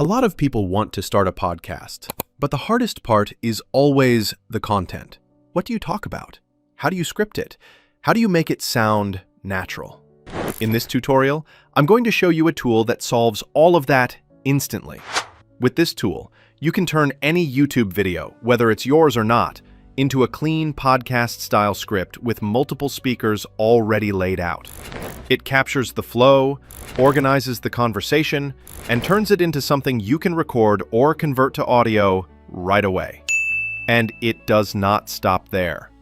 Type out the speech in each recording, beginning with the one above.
A lot of people want to start a podcast, but the hardest part is always the content. What do you talk about? How do you script it? How do you make it sound natural? In this tutorial, I'm going to show you a tool that solves all of that instantly. With this tool, you can turn any YouTube video, whether it's yours or not, into a clean podcast-style script with multiple speakers already laid out. It captures the flow, organizes the conversation, and turns it into something you can record or convert to audio right away. And it does not stop there.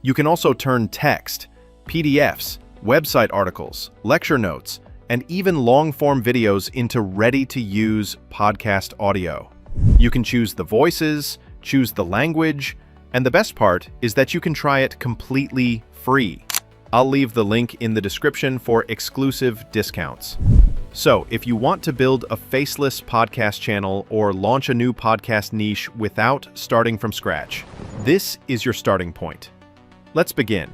You can also turn text, PDFs, website articles, lecture notes, and even long-form videos into ready-to-use podcast audio. You can choose the voices, choose the language, and the best part is that you can try it completely free. I'll leave the link in the description for exclusive discounts. So, if you want to build a faceless podcast channel or launch a new podcast niche without starting from scratch, this is your starting point. Let's begin.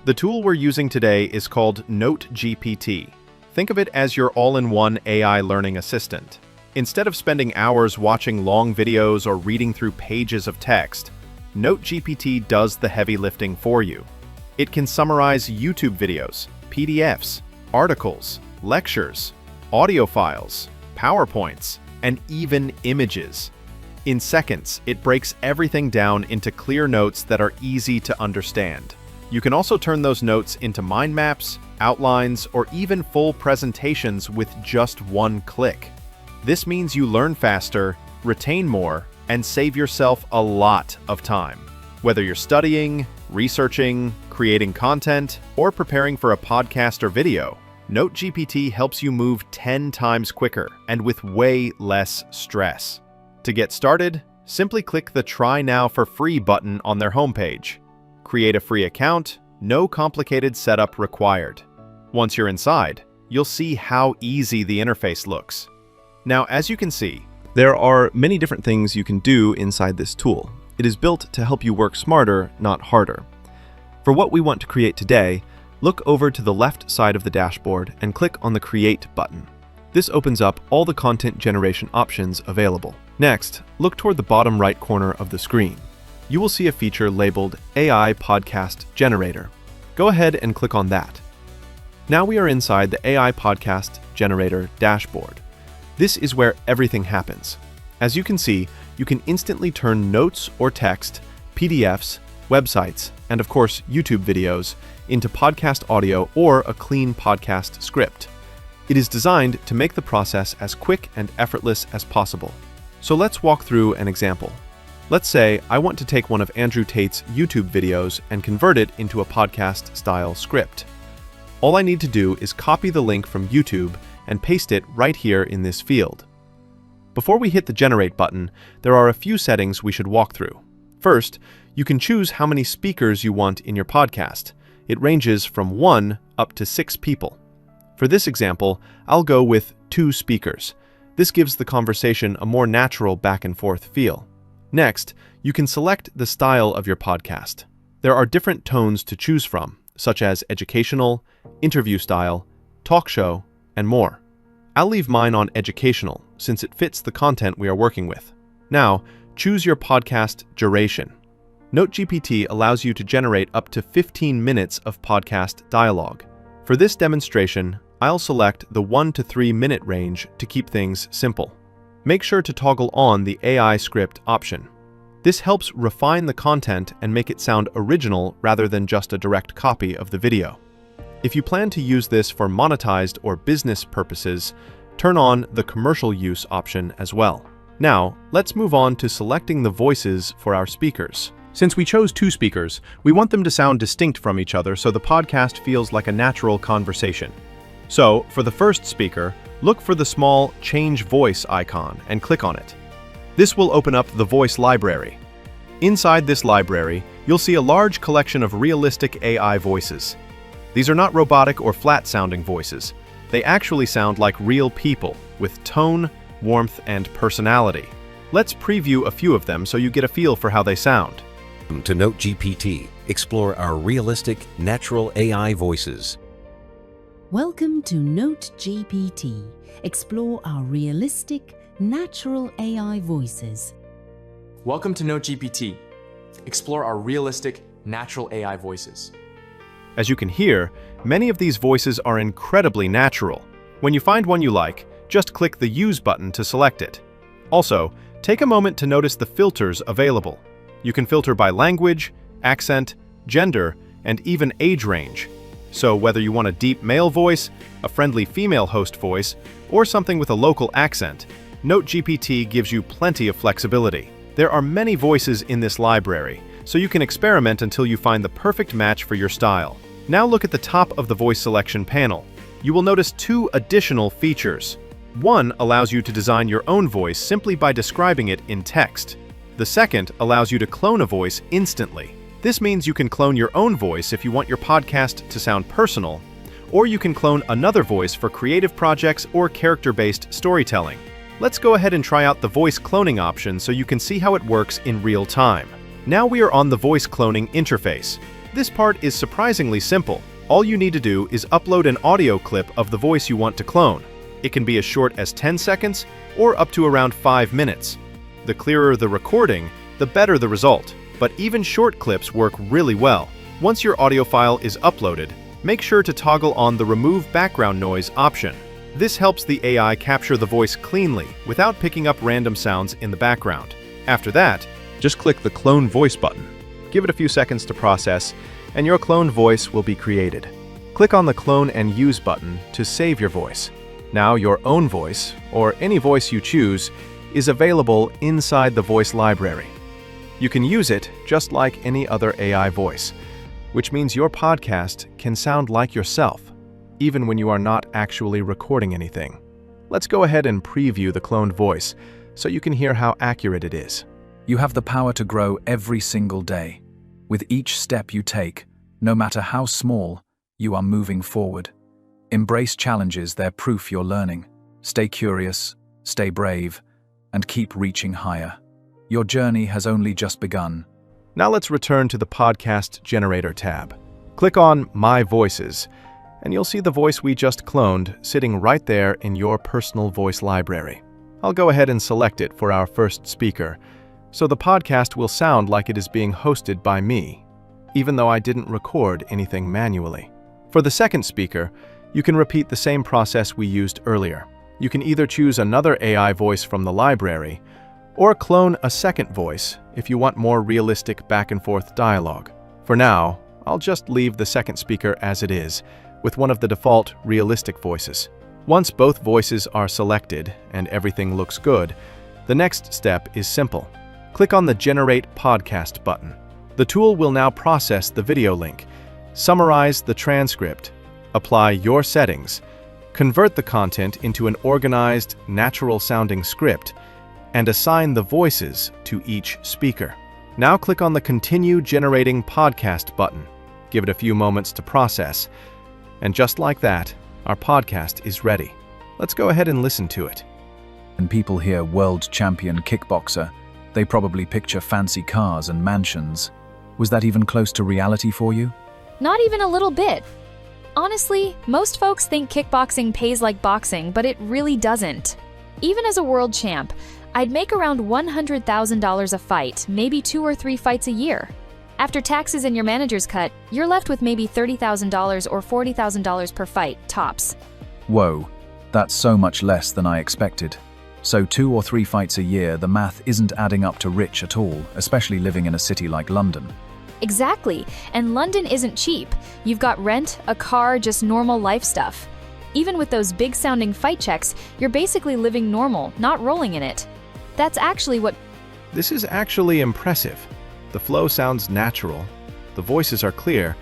The tool we're using today is called NoteGPT. Think of it as your all-in-one AI learning assistant. Instead of spending hours watching long videos or reading through pages of text, NoteGPT does the heavy lifting for you. It can summarize YouTube videos, PDFs, articles, lectures, audio files, PowerPoints, and even images. In seconds, it breaks everything down into clear notes that are easy to understand. You can also turn those notes into mind maps, outlines, or even full presentations with just one click. This means you learn faster, retain more, and save yourself a lot of time. Whether you're studying, researching, creating content, or preparing for a podcast or video, NoteGPT helps you move 10 times quicker and with way less stress. To get started, simply click the Try Now for Free button on their homepage. Create a free account, no complicated setup required. Once you're inside, you'll see how easy the interface looks. Now, as you can see, there are many different things you can do inside this tool. It is built to help you work smarter, not harder. For what we want to create today, look over to the left side of the dashboard and click on the Create button. This opens up all the content generation options available. Next, look toward the bottom right corner of the screen. You will see a feature labeled AI Podcast Generator. Go ahead and click on that. Now we are inside the AI Podcast Generator dashboard. This is where everything happens. As you can see, you can instantly turn notes or text, PDFs, websites, and of course YouTube videos into podcast audio or a clean podcast script. It is designed to make the process as quick and effortless as possible. So let's walk through an example. Let's say I want to take one of Andrew Tate's YouTube videos and convert it into a podcast-style script. All I need to do is copy the link from YouTube and paste it right here in this field. Before we hit the Generate button, there are a few settings we should walk through. First, you can choose how many speakers you want in your podcast. It ranges from 1 up to 6 people. For this example, I'll go with 2 speakers. This gives the conversation a more natural back-and-forth feel. Next, you can select the style of your podcast. There are different tones to choose from, such as educational, interview style, talk show, and more. I'll leave mine on educational since it fits the content we are working with. Now, choose your podcast duration. NoteGPT allows you to generate up to 15 minutes of podcast dialogue. For this demonstration, I'll select the 1 to 3 minute range to keep things simple. Make sure to toggle on the AI script option. This helps refine the content and make it sound original rather than just a direct copy of the video. If you plan to use this for monetized or business purposes, turn on the commercial use option as well. Now, let's move on to selecting the voices for our speakers. Since we chose 2 speakers, we want them to sound distinct from each other so the podcast feels like a natural conversation. So, for the first speaker, look for the small Change Voice icon and click on it. This will open up the voice library. Inside this library, you'll see a large collection of realistic AI voices. These are not robotic or flat-sounding voices. They actually sound like real people, with tone, warmth, and personality. Let's preview a few of them so you get a feel for how they sound. To NoteGPT, explore our realistic, natural AI voices. Welcome to NoteGPT. Explore our realistic, natural AI voices. Welcome to NoteGPT. Explore our realistic, natural AI voices. As you can hear, many of these voices are incredibly natural. When you find one you like, just click the Use button to select it. Also, take a moment to notice the filters available. You can filter by language, accent, gender, and even age range. So whether you want a deep male voice, a friendly female host voice, or something with a local accent, NoteGPT gives you plenty of flexibility. There are many voices in this library, so you can experiment until you find the perfect match for your style. Now look at the top of the voice selection panel. You will notice two additional features. One allows you to design your own voice simply by describing it in text. The second allows you to clone a voice instantly. This means you can clone your own voice if you want your podcast to sound personal, or you can clone another voice for creative projects or character-based storytelling. Let's go ahead and try out the voice cloning option so you can see how it works in real time. Now we are on the voice cloning interface. This part is surprisingly simple. All you need to do is upload an audio clip of the voice you want to clone. It can be as short as 10 seconds or up to around 5 minutes. The clearer the recording, the better the result. But even short clips work really well. Once your audio file is uploaded, make sure to toggle on the Remove Background Noise option. This helps the AI capture the voice cleanly without picking up random sounds in the background. After that, just click the Clone Voice button. Give it a few seconds to process, and your cloned voice will be created. Click on the Clone and Use button to save your voice. Now your own voice, or any voice you choose, is available inside the voice library. You can use it just like any other AI voice, which means your podcast can sound like yourself, even when you are not actually recording anything. Let's go ahead and preview the cloned voice so you can hear how accurate it is. You have the power to grow every single day. With each step you take, no matter how small, you are moving forward. Embrace challenges, they're proof you're learning. Stay curious, stay brave, and keep reaching higher. Your journey has only just begun. Now let's return to the Podcast Generator tab. Click on My Voices, and you'll see the voice we just cloned sitting right there in your personal voice library. I'll go ahead and select it for our first speaker, so the podcast will sound like it is being hosted by me, even though I didn't record anything manually. For the second speaker, you can repeat the same process we used earlier. You can either choose another AI voice from the library, or clone a second voice if you want more realistic back-and-forth dialogue. For now, I'll just leave the second speaker as it is, with one of the default realistic voices. Once both voices are selected and everything looks good, the next step is simple. Click on the Generate Podcast button. The tool will now process the video link, summarize the transcript, apply your settings, convert the content into an organized, natural-sounding script, and assign the voices to each speaker. Now click on the Continue Generating Podcast button. Give it a few moments to process, and just like that, our podcast is ready. Let's go ahead and listen to it. When people hear world champion kickboxer, they probably picture fancy cars and mansions. Was that even close to reality for you? Not even a little bit. Honestly, most folks think kickboxing pays like boxing, but it really doesn't. Even as a world champ, I'd make around $100,000 a fight, maybe 2 or 3 fights a year. After taxes and your manager's cut, you're left with maybe $30,000 or $40,000 per fight, tops. Whoa, that's so much less than I expected. So 2 or 3 fights a year, the math isn't adding up to rich at all, especially living in a city like London. Exactly, and London isn't cheap. You've got rent, a car, just normal life stuff. Even with those big-sounding fight checks, you're basically living normal, not rolling in it. That's actually what... This is actually impressive. The flow sounds natural, the voices are clear,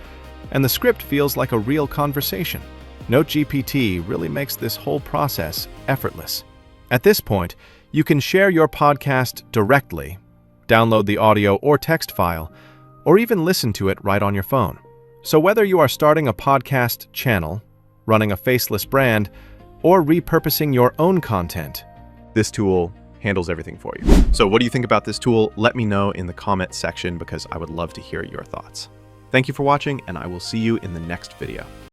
and the script feels like a real conversation. NoteGPT really makes this whole process effortless. At this point, you can share your podcast directly, download the audio or text file, or even listen to it right on your phone. So whether you are starting a podcast channel, running a faceless brand, or repurposing your own content, this tool handles everything for you. So what do you think about this tool? Let me know in the comment section because I would love to hear your thoughts. Thank you for watching, and I will see you in the next video.